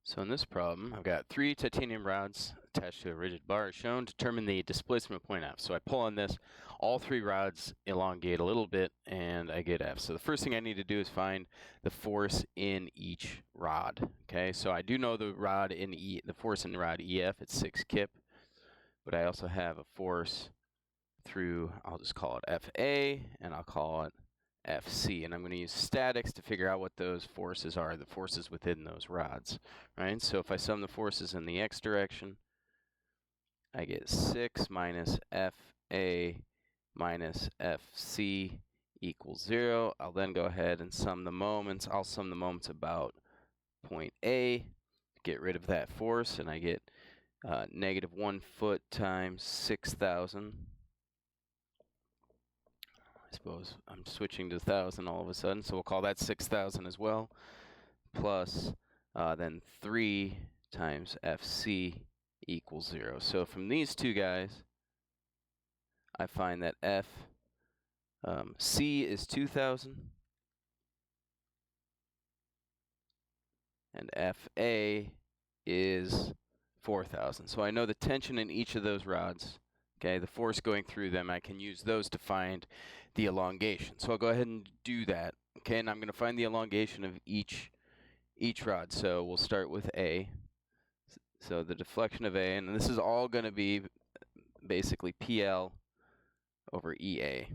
So in this problem, I've got 3 titanium rods attached to a rigid bar as shown. Determine the displacement of point F. So I pull on this, all 3 rods elongate a little bit, and I get F. So the first thing I need to do is find the force in each rod. Okay, so I do know the force in the rod EF, it's 6 kip, but I also have a force through, I'll just call it FA, and I'll call it FC, and I'm going to use statics to figure out what those forces are, the forces within those rods, right? So if I sum the forces in the x direction, I get 6 minus FA minus FC equals 0. I'll then go ahead and sum the moments. I'll sum the moments about point A, get rid of that force, and I get -1 foot times 6,000. I suppose I'm switching to 1,000 all of a sudden, so we'll call that 6,000 as well, plus then 3 times FC equals 0. So from these two guys, I find that C is 2,000, and FA is 4,000. So I know the tension in each of those rods. Okay, the force going through them, I can use those to find the elongation. So I'll go ahead and do that. Okay, and I'm going to find the elongation of each rod. So we'll start with A. So the deflection of A, and this is all going to be basically PL over EA.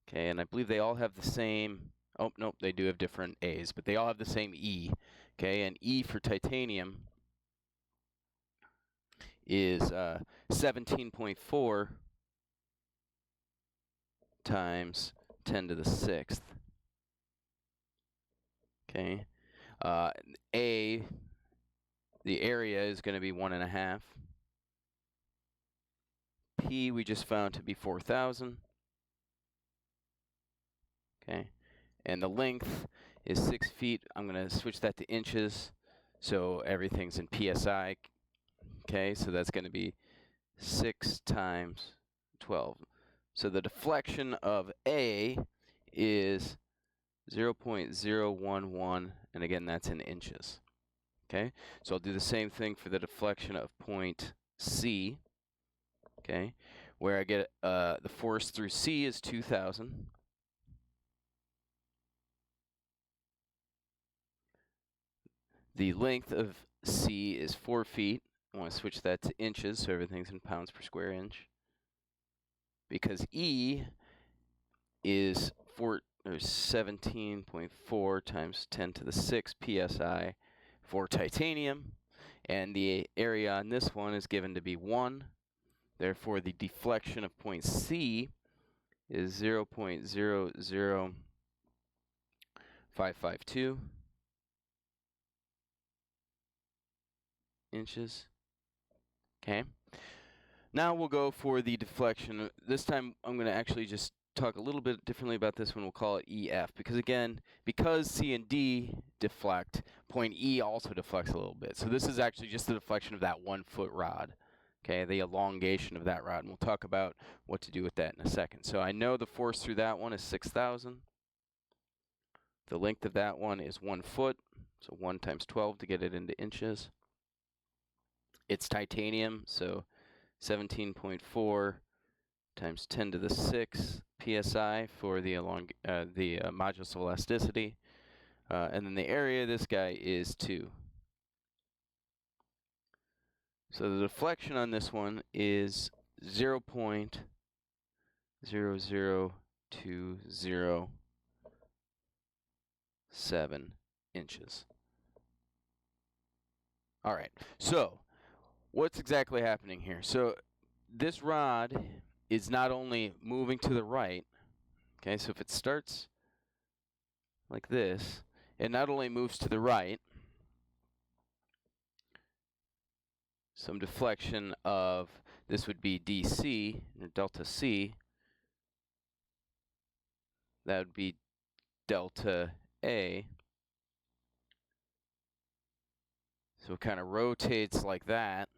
Okay, and I believe they all have the same, oh, nope, they do have different A's, but they all have the same E. Okay, and E for titanium is 17.4 times 10 to the 6th. Okay. A, the area is going to be 1.5. P we just found to be 4,000. Okay. And the length is 6 feet. I'm going to switch that to inches, so everything's in PSI. Okay, so that's going to be 6 times 12. So the deflection of A is 0.011, and again, that's in inches. Okay, so I'll do the same thing for the deflection of point C. Okay, where I get the force through C is 2,000. The length of C is 4 feet. I want to switch that to inches, so everything's in pounds per square inch. Because E is 17.4 times 10 to the 6 psi for titanium, and the area on this one is given to be 1. Therefore, the deflection of point C is 0.00552 inches. Okay. Now we'll go for the deflection. This time I'm going to actually just talk a little bit differently about this one. We'll call it EF, because again, because C and D deflect, point E also deflects a little bit. So this is actually just the deflection of that 1 foot rod. Okay, the elongation of that rod. And we'll talk about what to do with that in a second. So I know the force through that one is 6,000. The length of that one is 1 foot. So 1 times 12 to get it into inches. It's titanium, so 17.4 times 10 to the 6 psi for the modulus of elasticity. And then the area of this guy is 2. So the deflection on this one is 0.00207 inches. All right, so what's exactly happening here? So this rod is not only moving to the right, okay, so if it starts like this, it not only moves to the right, some deflection of, this would be DC, or delta C, that would be delta A. So it kind of rotates like that,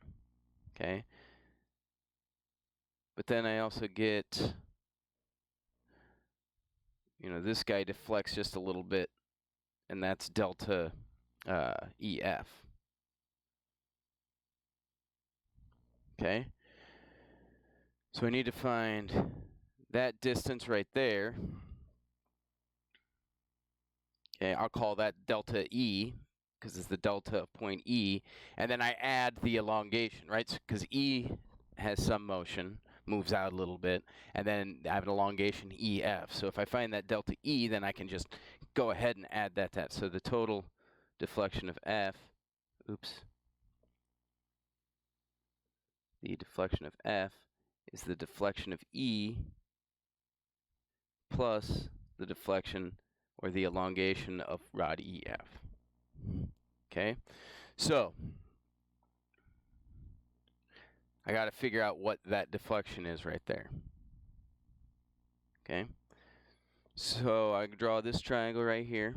okay? But then I also get, this guy deflects just a little bit, and that's delta EF. Okay? So I need to find that distance right there. Okay, I'll call that delta E, because it's the delta of point E, and then I add the elongation, right? Because E has some motion, moves out a little bit, and then I have an elongation EF. So if I find that delta E, then I can just go ahead and add that to that. So the total deflection of F, the deflection of F is the deflection of E plus the deflection or the elongation of rod EF. Okay, so I got to figure out what that deflection is right there. Okay, so I draw this triangle right here.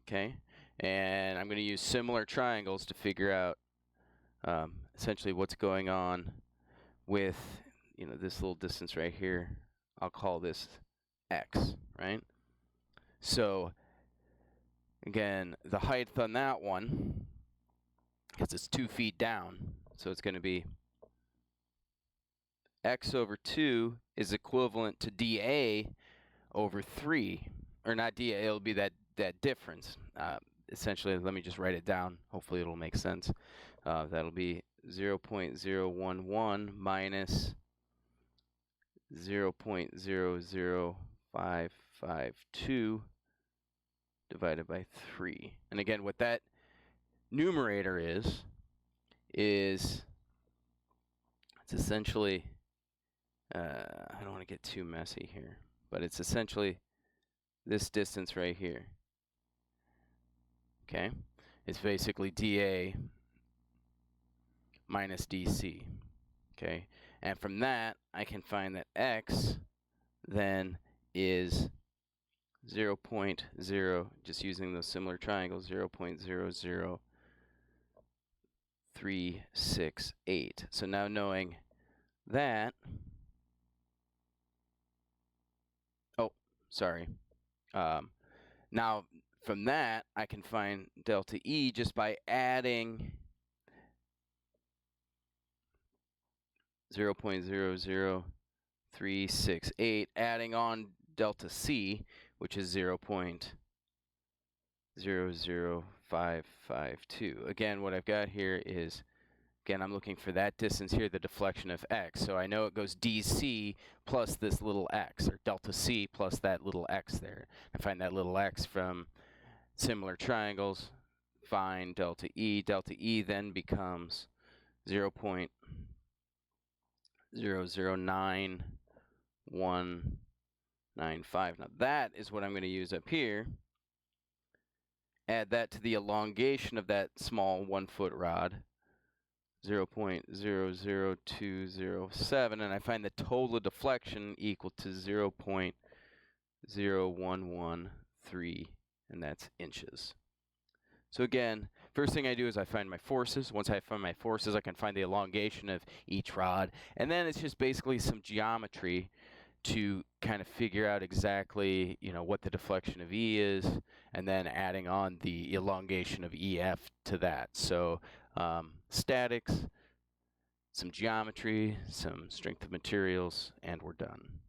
Okay, and I'm going to use similar triangles to figure out essentially what's going on with, you know, this little distance right here. I'll call this X, right? So again, the height on that one, because it's 2 feet down, so it's going to be X over 2 is equivalent to dA over 3. Or not dA, it'll be that difference. Essentially, let me just write it down. Hopefully it'll make sense. That'll be 0.011 minus 0.00552 divided by 3. And again, what that numerator is it's essentially, I don't want to get too messy here, but it's essentially this distance right here. Okay? It's basically dA minus dC. Okay? And from that, I can find that X then is 0.0, just using those similar triangles, 0.00368. So now knowing that, now from that, I can find delta E just by adding 0.00368, adding on delta C, which is 0.00552. Again, what I've got here is, again, I'm looking for that distance here, the deflection of X. So I know it goes dC plus this little x, or delta C plus that little x there. I find that little x from similar triangles, find delta E. Delta E then becomes 0.009195. Now that is what I'm going to use up here. Add that to the elongation of that small 1 foot rod, 0.00207, and I find the total deflection equal to 0.0113, and that's inches. So again, first thing I do is I find my forces. Once I find my forces, I can find the elongation of each rod, and then it's just basically some geometry to kind of figure out exactly, you know, what the deflection of E is, and then adding on the elongation of EF to that. So statics, some geometry, some strength of materials, and we're done.